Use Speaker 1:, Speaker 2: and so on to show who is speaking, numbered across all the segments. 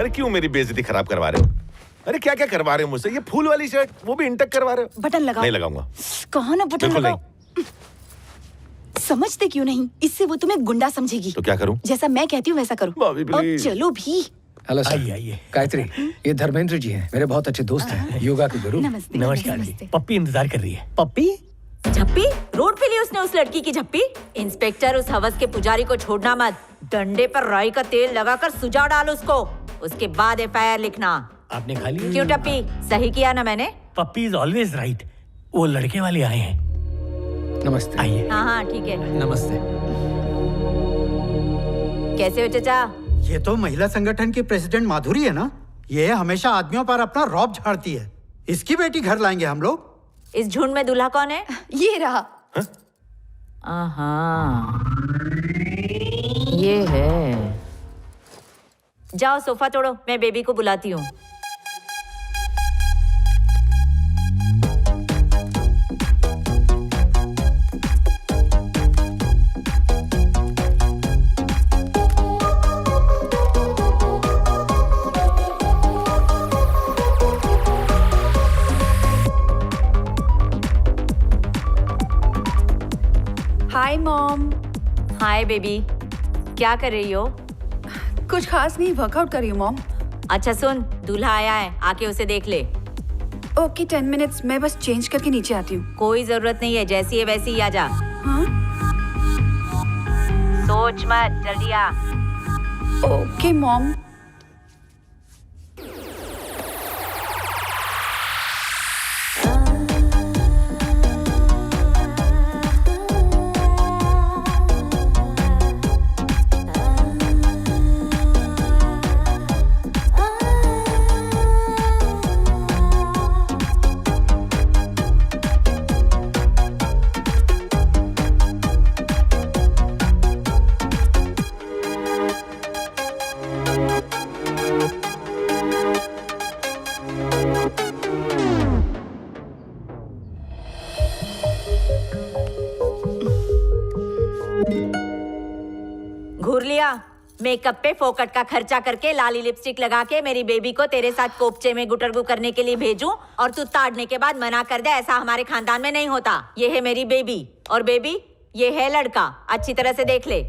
Speaker 1: अरे क्यों मेरी बेइज्जती खराब करवा रहे हो? अरे क्या क्या करवा रहे हो मुझसे? ये फूल वाली शर्ट, वो भी इंटक करवा रहे हो?
Speaker 2: बटन लगाओ।
Speaker 1: नहीं लगाऊंगा।
Speaker 2: कहो ना बटन
Speaker 1: बिल्कुल
Speaker 2: लगाओ। समझते क्यों नहीं? इससे वो तुम्हें गुंडा समझेगी।
Speaker 1: तो क्या करूं?
Speaker 2: जैसा मैं कहती हूँ वैसा करो।
Speaker 1: भाभी
Speaker 2: और
Speaker 1: प्लीज।
Speaker 2: चलो भी।
Speaker 3: Hello sir.
Speaker 4: आइए आइए।
Speaker 3: गायत्री, ये धर्मेंद्र जी हैं, मेरे बहुत अच्छे दोस्त हैं, योगा के गुरु।
Speaker 2: नमस्ते।
Speaker 4: नमस्कार जी।
Speaker 2: नमस्ते।
Speaker 4: पप्पी इंतजार कर रही है। पप्पी
Speaker 5: झप्पी रोड पे ली उसने उस लड़की की झप्पी। इंस्पेक्टर, उस हवस के पुजारी को छोड़ना मत। डंडे पर राई का तेल लगाकर सुझा डाल उसको, उसके बाद एफआईआर लिखना।
Speaker 4: आपने खा लिया?
Speaker 5: क्यों टप्पी, सही किया ना मैंने?
Speaker 4: पप्पी इज ऑलवेज राइट। वो लड़के वाले आए हैं।
Speaker 3: नमस्ते।
Speaker 4: आइए।
Speaker 5: हाँ हाँ ठीक है।
Speaker 3: नमस्ते।
Speaker 5: कैसे हो चचा?
Speaker 6: ये तो महिला संगठन की प्रेसिडेंट माधुरी है ना? ये हमेशा आदमियों पर अपना रौब झाड़ती है। इसकी बेटी घर लाएंगे हम लोग।
Speaker 5: इस झुंड में दूल्हा कौन है?
Speaker 2: ये रहा।
Speaker 5: ये है। जाओ सोफा तोड़ो, मैं बेबी को बुलाती हूँ।
Speaker 2: Hi mom.
Speaker 5: हाय बेबी, क्या कर रही हो?
Speaker 2: कुछ खास नहीं, वर्कआउट कर रही हूँ मॉम।
Speaker 5: अच्छा सुन, दूल्हा आया है, आके उसे देख ले।
Speaker 2: ओके 10 मिनट्स, मैं बस चेंज करके नीचे आती हूँ।
Speaker 5: कोई जरूरत नहीं है, जैसी है वैसी ही आ जा।
Speaker 2: हाँ?
Speaker 5: सोच मत, जल्दी आ।
Speaker 2: Okay mom.
Speaker 5: घूर लिया? मेकअप पे फोकट का खर्चा करके लाली लिपस्टिक लगा के मेरी बेबी को तेरे साथ कोपचे में गुटरगू करने के लिए भेजूं और तू ताड़ने के बाद मना कर दे? ऐसा हमारे खानदान में नहीं होता। ये है मेरी बेबी, और बेबी ये है लड़का। अच्छी तरह से देख ले।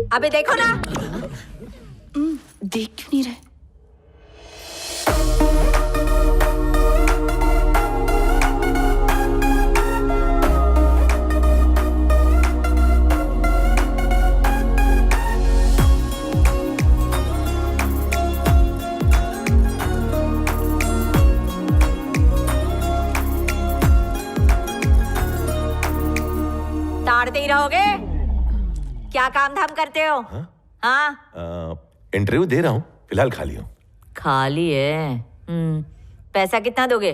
Speaker 5: अबे देखो ना।
Speaker 2: देख क्यों नहीं रहे?
Speaker 5: ताड़ते ही रहोगे? क्या काम धाम करते हो? हाँ?
Speaker 1: इंटरव्यू दे रहा हूँ, फिलहाल खाली हूँ।
Speaker 5: खाली है। पैसा कितना दोगे?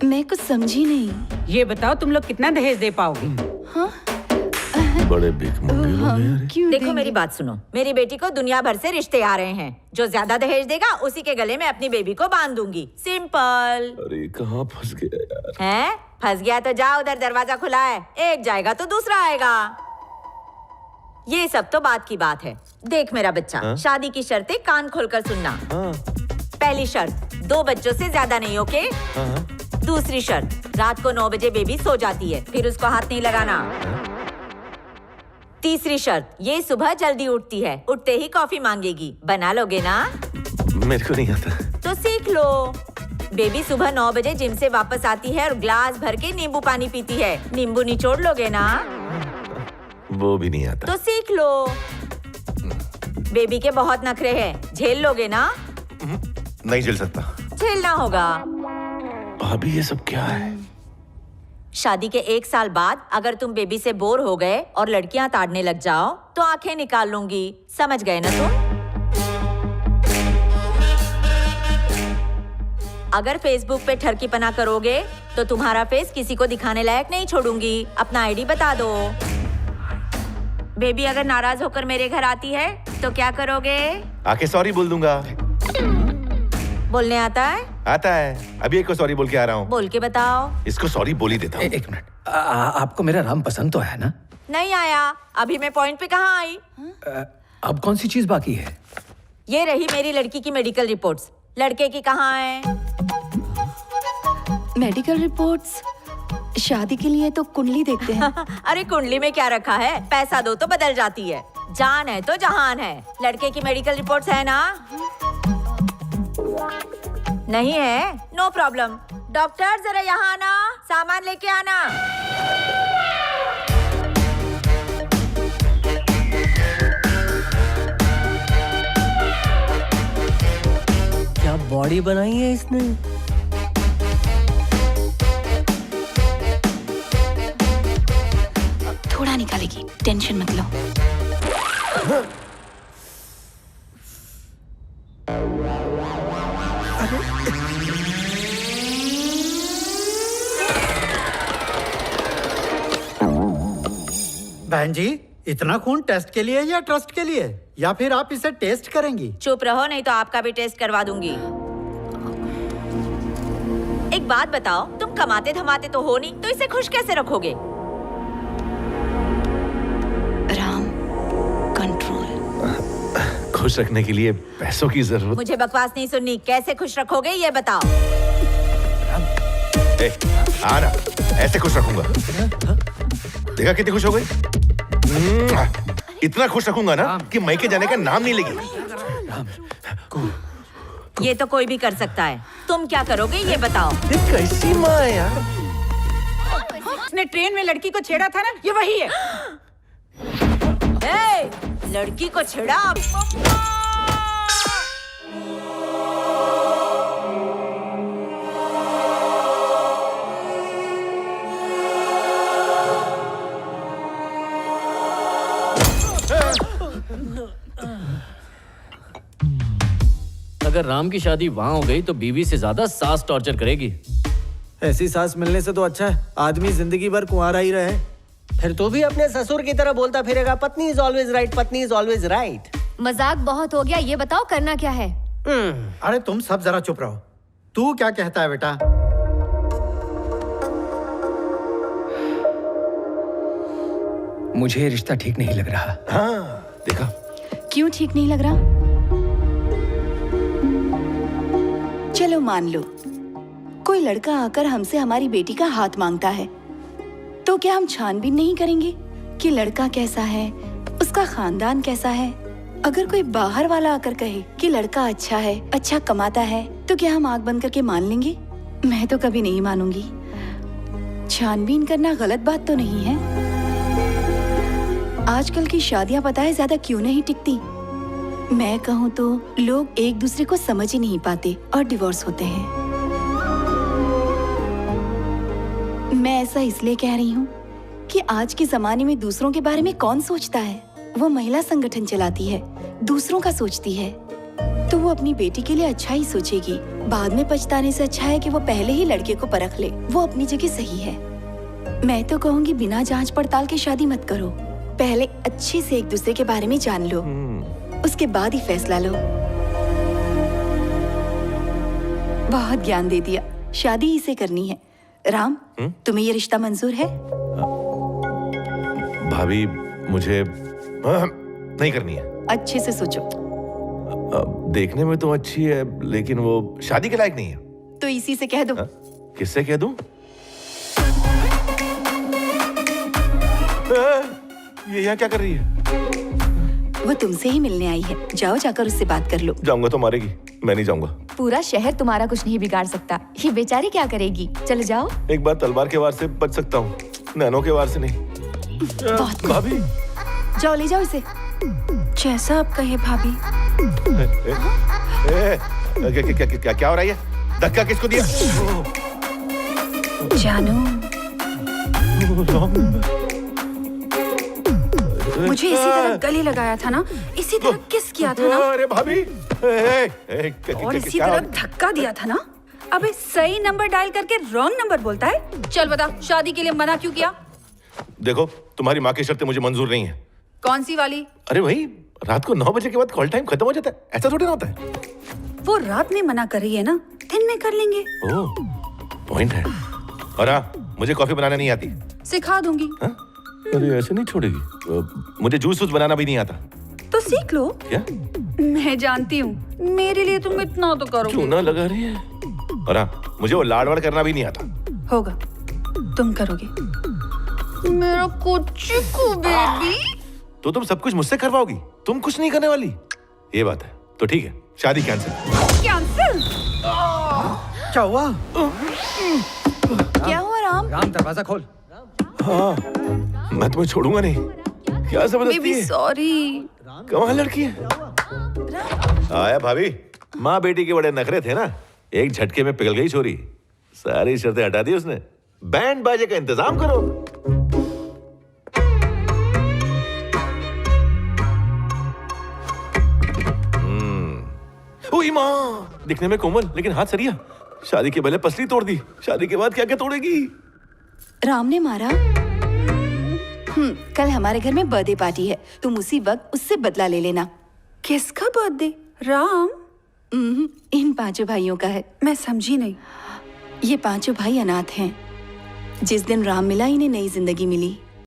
Speaker 2: मैं कुछ समझी नहीं।
Speaker 7: ये बताओ तुम लोग कितना दहेज दे पाओगे?
Speaker 2: हाँ?
Speaker 1: बड़े भिखमंगे लोग हैं यार।
Speaker 2: क्यों
Speaker 5: देखो
Speaker 2: देंगे?
Speaker 5: मेरी बात सुनो, मेरी बेटी को दुनिया भर से रिश्ते आ रहे हैं। जो ज्यादा दहेज देगा उसी के गले में अपनी बेबी को बांध दूंगी। सिंपल।
Speaker 1: अरे कहाँ फंस गया यार।
Speaker 5: हैं? फंस गया तो जा, उधर दरवाजा खुला है, एक जाएगा तो दूसरा आएगा। ये सब तो बात की बात है। देख मेरा बच्चा,
Speaker 1: हाँ?
Speaker 5: शादी की शर्तें कान खोलकर सुनना।
Speaker 1: हाँ,
Speaker 5: पहली शर्त, 2 बच्चों से ज्यादा नहीं, ओके?
Speaker 1: हाँ, हाँ।
Speaker 5: दूसरी शर्त, रात को 9 बजे बेबी सो जाती है, फिर उसको हाथ नहीं लगाना। तीसरी शर्त, ये सुबह जल्दी उठती है, उठते ही कॉफी मांगेगी। बना लोगे ना?
Speaker 1: मेरे को नहीं आता।
Speaker 5: तो सीख लो। बेबी सुबह 9 बजे जिम से वापस आती है और ग्लास भर के नींबू पानी पीती है। नींबू निचोड़ लोगे ना?
Speaker 1: वो भी नहीं आता।
Speaker 5: तो सीख लो। बेबी के बहुत नखरे हैं, झेल लोगे ना?
Speaker 1: नहीं झेल सकता।
Speaker 5: झेलना होगा।
Speaker 1: भाभी ये सब क्या है?
Speaker 5: शादी के 1 साल बाद अगर तुम बेबी से बोर हो गए और लड़कियां ताड़ने लग जाओ तो आंखें निकाल लूंगी। समझ गए ना तुम? अगर फेसबुक पे ठरकीपना करोगे तो तुम्हारा फेस किसी को दिखाने लायक नहीं छोड़ूंगी। अपना आईडी बता दो। बेबी अगर नाराज होकर मेरे घर आती है तो क्या करोगे?
Speaker 1: आके सॉरी बोल दूंगा।
Speaker 5: बोलने आता है?
Speaker 1: आता है, अभी एक को सॉरी बोल के आ रहा हूँ।
Speaker 5: बोल के बताओ।
Speaker 1: इसको सॉरी बोल ही देता हूँ।
Speaker 3: एक मिनट, आपको मेरा राम पसंद तो है ना?
Speaker 5: नहीं आया। अभी मैं पॉइंट पे कहाँ आई?
Speaker 3: अब कौन सी चीज बाकी है?
Speaker 5: ये रही मेरी लड़की की मेडिकल रिपोर्ट्स। लड़के की कहाँ है?
Speaker 2: Medical reports? शादी के लिए तो कुंडली देखते हैं।
Speaker 5: अरे कुंडली में क्या रखा है? पैसा दो तो बदल जाती है। जान है तो जहान है। लड़के की मेडिकल रिपोर्ट्स है ना? नहीं है? No problem. डॉक्टर जरा यहाँ आना, सामान लेके आना।
Speaker 4: क्या बॉडी बनाई है इसने।
Speaker 2: थोड़ा निकालेगी, टेंशन मत लो।
Speaker 6: बहन जी, इतना खून टेस्ट के लिए या ट्रस्ट के लिए, या फिर आप इसे टेस्ट करेंगी?
Speaker 5: चुप रहो, नहीं तो आपका भी टेस्ट करवा दूंगी। एक बात बताओ, तुम कमाते धमाते तो हो नहीं, तो इसे खुश कैसे रखोगे?
Speaker 2: राम, कंट्रोल।
Speaker 1: खुश रखने के लिए पैसों की जरूरत।
Speaker 5: मुझे बकवास नहीं सुननी। कैसे खुश रखोगे ये बताओ।
Speaker 1: आना, ऐसे खुश रखूंगा। देखा कितनी खुश हो गई? इतना खुश रखूंगा ना कि मायके जाने का नाम नहीं लेगी।
Speaker 5: ये तो कोई भी कर सकता है। तुम क्या करोगे ये बताओ।
Speaker 1: ये कैसी माँ है यार?
Speaker 7: उसने ट्रेन में लड़की को छेड़ा था ना, ये वही है।
Speaker 5: ए, लड़की को छेड़ा?
Speaker 8: अगर राम की शादी वहाँ हो गई तो बीवी से ज्यादा सास टॉर्चर करेगी।
Speaker 9: ऐसी सास मिलने से तो अच्छा है आदमी जिंदगी भर कुंवारा ही रहे।
Speaker 4: फिर तू भी अपने ससुर की तरह बोलता फिरेगा, पत्नी इज ऑलवेज राइट, पत्नी इज ऑलवेज राइट।
Speaker 10: मजाक बहुत हो गया, ये बताओ करना क्या है?
Speaker 6: अरे तुम सब जरा चुप रहो। तू क्या कहता है बेटा?
Speaker 3: मुझे ये रिश्ता ठीक नहीं लग रहा।
Speaker 1: हाँ, देखा?
Speaker 2: क्यों ठीक नहीं लग रहा? चलो मान लो कोई लड़का आकर हमसे हमारी बेटी का हाथ मांगता है, तो क्या हम छानबीन नहीं करेंगे कि लड़का कैसा है, उसका खानदान कैसा है? अगर कोई बाहर वाला आकर कहे कि लड़का अच्छा है, अच्छा कमाता है, तो क्या हम आंख बंद करके मान लेंगे? मैं तो कभी नहीं मानूंगी। छानबीन करना गलत बात तो नहीं है। आजकल की शादियां पता है ज्यादा क्यों नहीं टिकती? मैं कहूँ तो लोग एक दूसरे को समझ ही नहीं पाते और डिवोर्स होते हैं। मैं ऐसा इसलिए कह रही हूँ कि आज के जमाने में दूसरों के बारे में कौन सोचता है? वो महिला संगठन चलाती है, दूसरों का सोचती है, तो वो अपनी बेटी के लिए अच्छा ही सोचेगी। बाद में पछताने से अच्छा है कि वो पहले ही लड़के को परख ले, वो अपनी जगह सही है। मैं तो कहूँगी बिना जांच पड़ताल के शादी मत करो। पहले अच्छे से एक दूसरे के बारे में जान लो, उसके बाद ही फैसला लो। बहुत ज्ञान दे दिया, शादी ही से करनी है। राम, तुम्हें ये रिश्ता मंजूर है?
Speaker 1: भाभी, मुझे नहीं करनी है।
Speaker 2: अच्छे से सोचो।
Speaker 1: देखने में तो अच्छी है, लेकिन वो शादी के लायक नहीं है।
Speaker 2: तो इसी से कह दो।
Speaker 1: किससे कह दूं? ये यहाँ क्या कर रही है?
Speaker 2: वो तुमसे ही मिलने आई है, जाओ जाकर उससे बात कर लो।
Speaker 1: जाऊंगा तो मारेगी, मैं नहीं जाऊंगा।
Speaker 10: पूरा शहर तुम्हारा कुछ नहीं बिगाड़ सकता, ये बेचारी क्या करेगी? चलो जाओ।
Speaker 1: एक बार तलवार के वार से बच सकता हूँ, नैनो के वार से नहीं। भाभी,
Speaker 2: जाओ ले जाओ इसे। जैसा आप कहे भाभी।
Speaker 1: क्या हो रहा है? धक्का किसको दिया?
Speaker 2: जानू, मुझे इसी तरह गले लगाया था ना, इसी तरह किस किया था ना,
Speaker 1: अरे भाभी,
Speaker 2: और इसी तरह धक्का दिया था ना। अबे सही नंबर डायल करके रॉन्ग नंबर बोलता है। चल बता, शादी के लिए मना क्यों किया?
Speaker 1: देखो, तुम्हारी माँ की शर्तें मुझे मंजूर नहीं है।
Speaker 2: कौन सी वाली?
Speaker 1: अरे भाई, रात को 9 बजे के बाद कॉल टाइम खत्म हो जाता है, ऐसा थोड़ी ना होता है।
Speaker 2: वो रात में मना कर रही है ना, दिन में कर लेंगे।
Speaker 1: ओह, पॉइंट है। और हाँ, मुझे कॉफी बनाना नहीं आती।
Speaker 2: सिखा दूंगी।
Speaker 1: अरे ऐसे नहीं छोड़ेगी। मुझे जूस बनाना भी नहीं आता।
Speaker 7: तो सीख लो।
Speaker 1: क्या?
Speaker 7: मैं जानती हूँ, मेरे लिए तुम इतना तो करोगे।
Speaker 1: क्यों ना लगा रही है? और हाँ, मुझे वो लाड़ करना भी नहीं आता।
Speaker 7: होगा, तुम करोगे। मेरा कुचिकू बेबी।
Speaker 1: तो तुम सब कुछ मुझसे करवाओगी, तुम कुछ नहीं करने वाली। ये बात है, तो ठीक है, शादी कैंसिल।
Speaker 7: कैंसिल?
Speaker 6: क्या हुआ?
Speaker 2: क्या हुआ राम?
Speaker 3: राम दरवाजा खोल।
Speaker 1: हाँ, मैं तुम्हें छोड़ूंगा नहीं। क्या जबरदस्ती
Speaker 7: बेबी
Speaker 1: है?
Speaker 7: सॉरी।
Speaker 1: कमाल लड़की है। आया भाभी, माँ बेटी के बड़े नखरे थे ना, एक झटके में पिघल गई छोरी। सारी शर्तें हटा दी उसने। बैंड बाजे का इंतजाम करो। ओई माँ, दिखने में कोमल लेकिन हाथ सरिया। शादी के पहले पसली तोड़ दी, शादी के बाद क्या क्या तोड़ेगी?
Speaker 2: राम ने मारा? कल हमारे घर में बर्थडे पार्टी है, तुम उसी वक्त उससे बदला ले लेना।
Speaker 7: किसका बर्थडे? राम?
Speaker 2: इन पांचों भाइयों का है।
Speaker 7: मैं समझी नहीं।
Speaker 2: ये पांचों भाई अनाथ हैं। जिस दिन राम मिला, इन्हें नई जिंदगी मिली।